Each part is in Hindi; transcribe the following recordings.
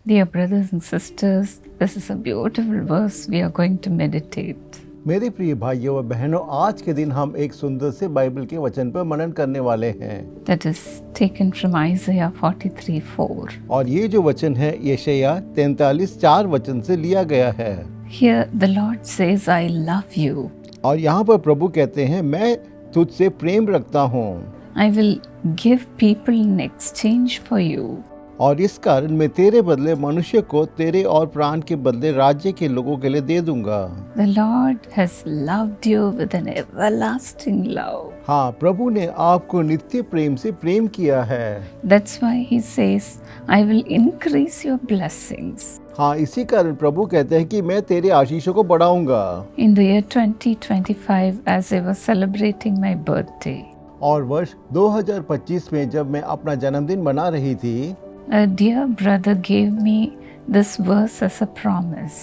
Dear brothers and sisters, this is a beautiful verse we are going to meditate. मेरे प्रिय भाइयों और बहनों, आज के दिन हम एक सुंदर से बाइबल के वचन पर मनन करने वाले हैं। That is taken from Isaiah 43:4. और ये जो वचन है यशायाह 43:4 वचन से लिया गया है। Here the Lord says, I love you. और यहाँ पर प्रभु कहते हैं, मैं तुझसे प्रेम रखता हूँ I will give people in exchange for you. और इस कारण मैं तेरे बदले मनुष्य को तेरे और प्राण के बदले राज्य के लोगों के लिए दे दूंगा। The Lord has loved you with an everlasting love. हाँ, प्रभु ने आपको नित्य प्रेम से प्रेम किया है। That's why he says, I will increase your blessings. हाँ, इसी कारण प्रभु कहते हैं कि मैं तेरे आशीषों को बढ़ाऊंगा। In the year 2025, as I was celebrating my birthday, और वर्ष 2025 में जब मैं अपना जन्मदिन मना रही थी, a dear brother gave me this verse as a promise.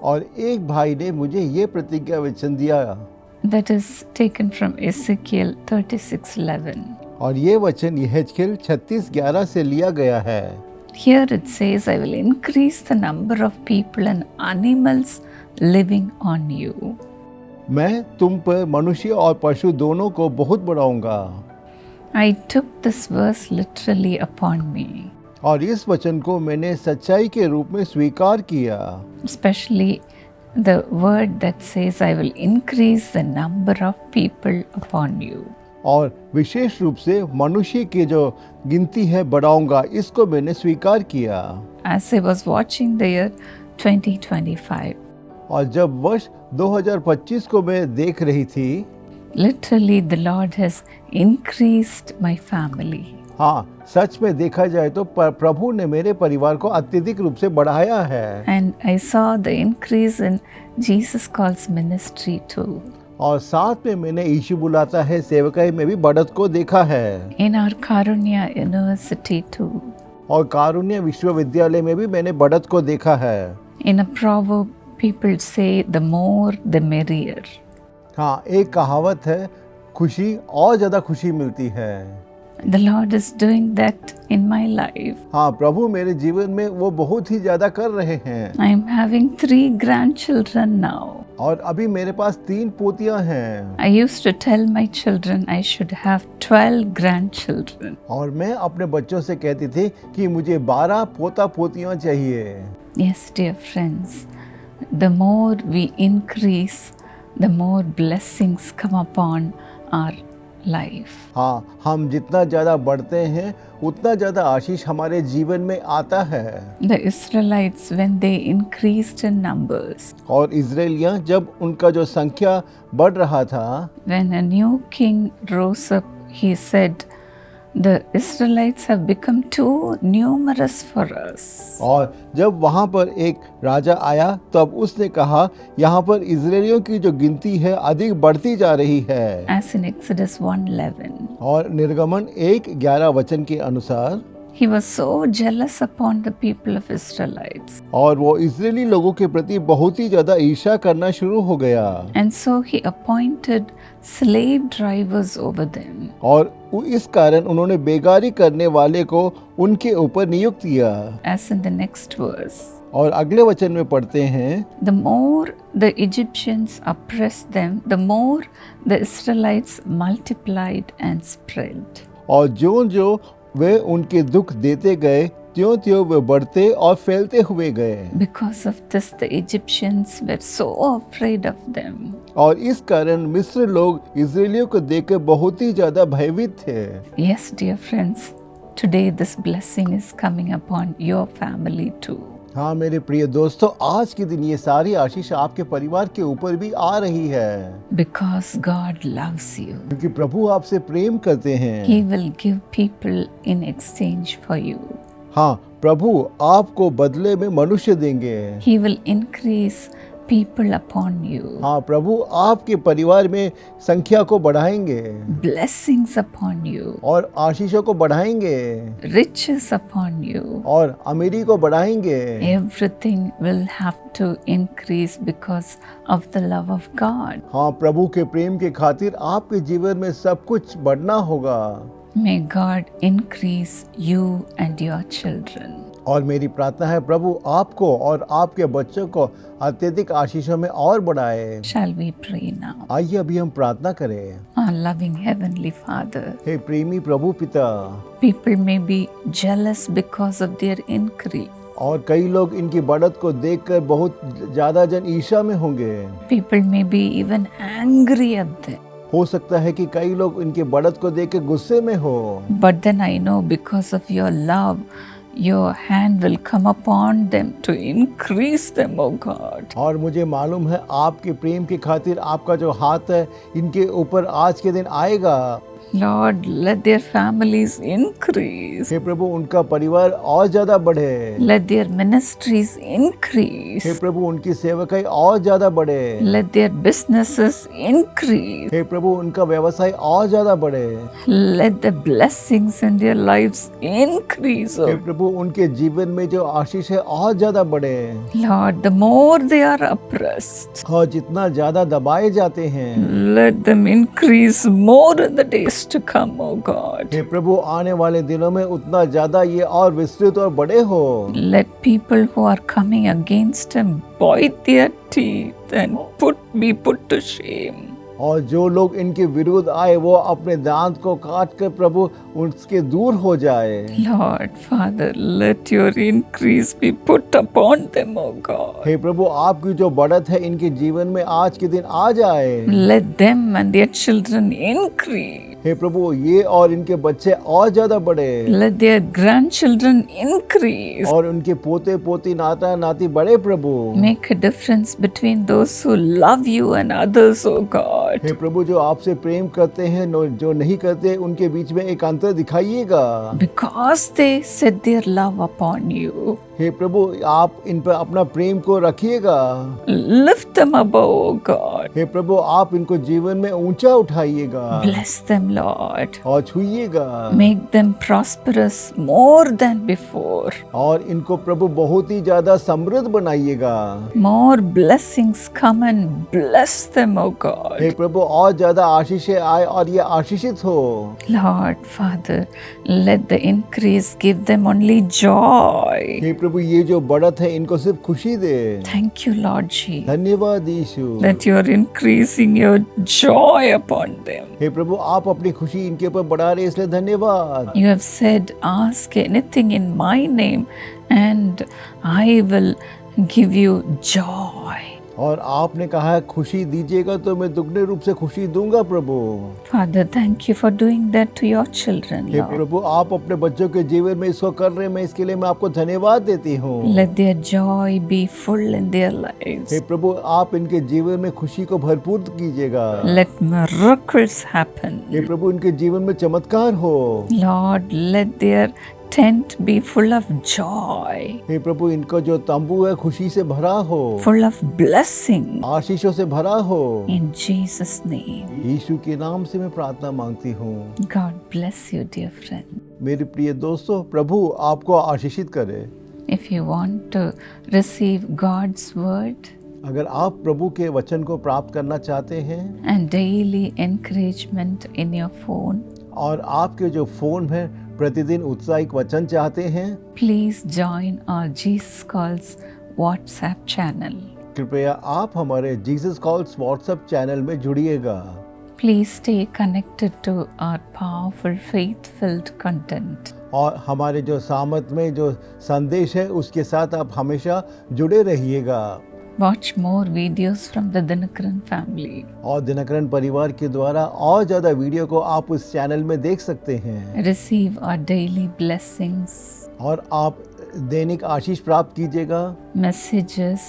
और एक भाई ने मुझे ये प्रतिज्ञा वचन दिया। That is taken from Ezekiel 36:11. और ये वचन यहेजकेल 36:11 से लिया गया है। Here it says, I will increase the number of people and animals living on you. मैं तुम पर मनुष्य और पशु दोनों को बहुत बढ़ाऊंगा। I took this verse literally upon me, और इस वचन को मैंने सच्चाई के रूप में स्वीकार किया। especially the word that says, I will increase the number of people upon you. और विशेष रूप से मनुष्य की जो गिनती है बढ़ाऊंगा, इसको मैंने स्वीकार किया। As I was watching the year 2025, और जब वर्ष 2025 को मैं देख रही थी, literally the Lord has increased my family. हाँ, सच में देखा जाए तो प्रभु ने मेरे परिवार को अत्यधिक रूप से बढ़ाया है। And I saw the increase in Jesus Calls ministry too. और साथ में मैंने यीशु बुलाता है सेवकाई में भी बढ़त को देखा है। In our Karunya University too. और कारुण्य विश्वविद्यालय में भी मैंने बढ़त को देखा है। In a proverb, people say, the more the merrier. हाँ, एक कहावत है, खुशी और ज्यादा खुशी मिलती है। The Lord is doing that in my life. हाँ, प्रभु मेरे जीवन में वो बहुत ही ज्यादा कर रहे हैं। I am having 3 grandchildren now. और अभी मेरे पास 3 पोतियां हैं। I used to tell my children I should have 12 grandchildren. और मैं अपने बच्चों से कहती थी कि मुझे 12 पोता पोतियां चाहिए। Yes, dear friends, the more we increase, the more blessings come upon our life. हाँ, हम जितना ज्यादा बढ़ते हैं उतना ज्यादा आशीष हमारे जीवन में आता है। The Israelites, when they increased in numbers, और इजराइलियां जब उनका जो संख्या बढ़ रहा था, when a new king rose up, he said, the Israelites have become too numerous for us. और जब वहाँ पर एक राजा आया तब उसने कहा, यहाँ पर इजरायलियों की जो गिनती है अधिक बढ़ती जा रही है। As in Exodus 1:11. और निर्गमन 1:11 वचन के अनुसार, He was so jealous upon the people of Israelites. और वो इजरायली लोगों के प्रति बहुत ही ज्यादा ईर्ष्या करना शुरू हो गया। And so he appointed slave drivers over them. और इस कारण उन्होंने बेगारी करने वाले को उनके ऊपर नियुक्त किया। As in the next verse. और अगले वचन में पढ़ते हैं, The more the Egyptians oppressed them, the more the Israelites multiplied and spread. और जो वे उनके दुख देते गए, त्यों वे बढ़ते और फैलते हुए गए। Because of this, the Egyptians were so afraid of them. और इस कारण मिस्र लोग इजरायलियों को देखकर बहुत ही ज्यादा भयभीत थे। Yes, dear friends, today this blessing is coming upon your family too. हाँ मेरे प्रिय दोस्तों, आज के दिन ये सारी आशीष आपके परिवार के ऊपर भी आ रही है। Because God loves you. क्योंकि प्रभु आपसे प्रेम करते हैं। He will give people in exchange for you. हाँ, प्रभु आपको बदले में मनुष्य देंगे। He will increase people upon you. हाँ, प्रभु आपके परिवार में संख्या को बढ़ाएंगे। Blessings upon you. और आशीषों को बढ़ाएंगे। Riches upon you. और अमीरी को बढ़ाएंगे। Everything will have to increase because of the love of God. हाँ, प्रभु के प्रेम के खातिर आपके जीवन में सब कुछ बढ़ना होगा। May God increase you and your children. और मेरी प्रार्थना है प्रभु आपको और आपके बच्चों को अत्यधिक आशीषों में और बढ़ाए। Shall we pray now? आइए अभी हम प्रार्थना करें। Our loving Heavenly Father, हे प्रेमी प्रभु पिता, people may be jealous because of their increase. और कई लोग इनकी बढ़त को देखकर बहुत ज्यादा जन ईर्ष्या में होंगे। People may be even angry at them. हो सकता है कि कई लोग इनकी बढ़त को देख के गुस्से में हो, But then I know because of your love, your hand will come upon them to increase them, oh God. और मुझे मालूम है आपके प्रेम की खातिर आपका जो हाथ है इनके ऊपर आज के दिन आएगा। Lord, let their families increase. हे प्रभु उनका परिवार और ज्यादा बढ़े। Let their ministries increase. हे प्रभु उनकी सेवकाई और ज्यादा बढ़े। Let their businesses increase. हे प्रभु उनका व्यवसाय और ज्यादा बढ़े। Let the blessings in their lives increase. Hey Oh प्रभु उनके जीवन में जो आशीष है और ज्यादा बढ़े। Lord, the more they are oppressed, और जितना ज्यादा दबाए जाते हैं, let them increase more in the days to come, oh God. हे प्रभु आने वाले दिनों में उतना ज्यादा ये और विस्तृत और बड़े हो। Let people who are coming against him bite their teeth and be put to shame. और जो लोग इनके विरुद्ध आए वो अपने दांत को काट कर प्रभु उसके दूर हो जाए। Lord, Father, let your increase be put upon them, oh God. हे प्रभु आपकी जो बढ़त है इनके जीवन में आज के दिन आ जाए। Let them and their children increase. हे प्रभु ये और इनके बच्चे और ज्यादा बढ़े। Let their grandchildren increase. और उनके पोते पोती नाता नाती बढ़े प्रभु। Make a difference between those who love you and others, oh God. हे प्रभु जो आपसे प्रेम करते हैं जो नहीं करते उनके बीच में एक अंतर दिखाइएगा। Because they set their love upon you. हे प्रभु आप इन पर अपना प्रेम को रखिएगा। Lift them above, oh God. हे प्रभु आप इनको जीवन में ऊंचा उठाइएगा Bless them, Lord. और छुइएगा। Make them prosperous more than before. और इनको प्रभु बहुत ही ज्यादा समृद्ध बनाइएगा। More blessings come and bless them, oh God. हे प्रभु और ज्यादा आशीषें आए और ये आशीषित हो। Lord, Father, let the increase give them only joy. हे प्रभु ये जो बढ़त है इनको सिर्फ खुशी दे। Thank you, Lord Jesus. धन्यवाद यीशु। That you are increasing your joy upon them. हे प्रभु आप अपनी खुशी इनके ऊपर बढ़ा रहे इसलिए धन्यवाद। You have said, ask anything in my name and I will give you joy. और आपने कहा है खुशी दीजिएगा तो मैं दुगने रूप से खुशी दूंगा प्रभु। Father, thank you for doing that to your children, hey Lord. प्रभु आप अपने बच्चों के जीवन में इसको कर रहे हैं, मैं इसके लिए मैं आपको धन्यवाद देती हूँ। Let their joy be full in their lives. हे प्रभु आप इनके जीवन में खुशी को भरपूर कीजिएगा। Let miracles happen. हे प्रभु इनके जीवन में चमत्कार हो। Lord, let their tent be full of joy, हे प्रभु इनको जो तंबू है खुशी से भरा हो, full of blessing. आशीषों से भरा हो। In Jesus' name. यीशु के नाम से मैं प्रार्थना मांगती हूँ। God bless you, dear friend. मेरे प्रिय दोस्तों प्रभु आपको आशीषित करे। If you want to receive God's word अगर आप प्रभु के वचन को प्राप्त करना चाहते हैं and daily encouragement in your phone, और आपके जो फोन है प्रतिदिन उत्साहिक वचन चाहते हैं, please join our Jesus Calls WhatsApp channel. कृपया आप हमारे जीसस कॉल्स व्हाट्सएप चैनल में जुड़िएगा। Please stay connected to our powerful faith-filled content. और हमारे जो सामत में जो संदेश है उसके साथ आप हमेशा जुड़े रहिएगा। Watch more videos from the Dinakaran family. और दिनकरन परिवार के द्वारा और ज़्यादा वीडियो को आप उस चैनल में देख सकते हैं। Receive our daily blessings, और आप दैनिक आशीष प्राप्त कीजिएगा messages,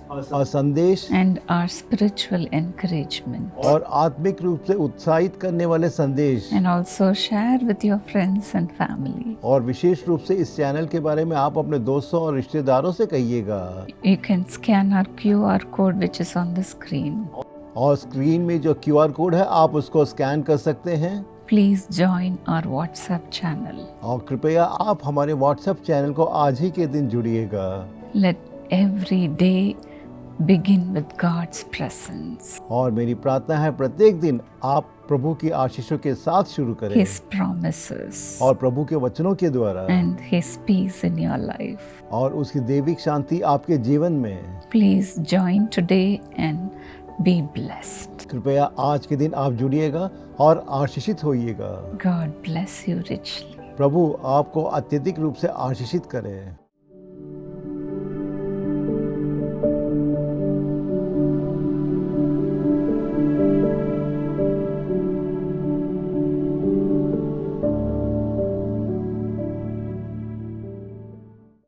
और संदेश and our spiritual encouragement. और आत्मिक रूप से उत्साहित करने वाले संदेश। And also share with your friends and family. और विशेष रूप से इस चैनल के बारे में आप अपने दोस्तों और रिश्तेदारों से कहिएगा। You can scan our QR code which is on the screen. और स्क्रीन में जो QR कोड है आप उसको स्कैन कर सकते हैं। Please join our WhatsApp channel. और कृपया आप हमारे व्हाट्सएप चैनल को आज ही के दिन जुड़िएगा। Let every day begin with God's presence. और मेरी प्रार्थना है प्रत्येक दिन आप प्रभु की आशीषों के साथ शुरू करें His promises और प्रभु के वचनों के द्वारा and His peace in your life. और उसकी दैविक शांति आपके जीवन में। Please join today and be blessed. कृपया आज के दिन आप जुड़िएगा और आशीषित होइएगा। God bless you richly. प्रभु आपको अत्यधिक रूप से आशीषित करे।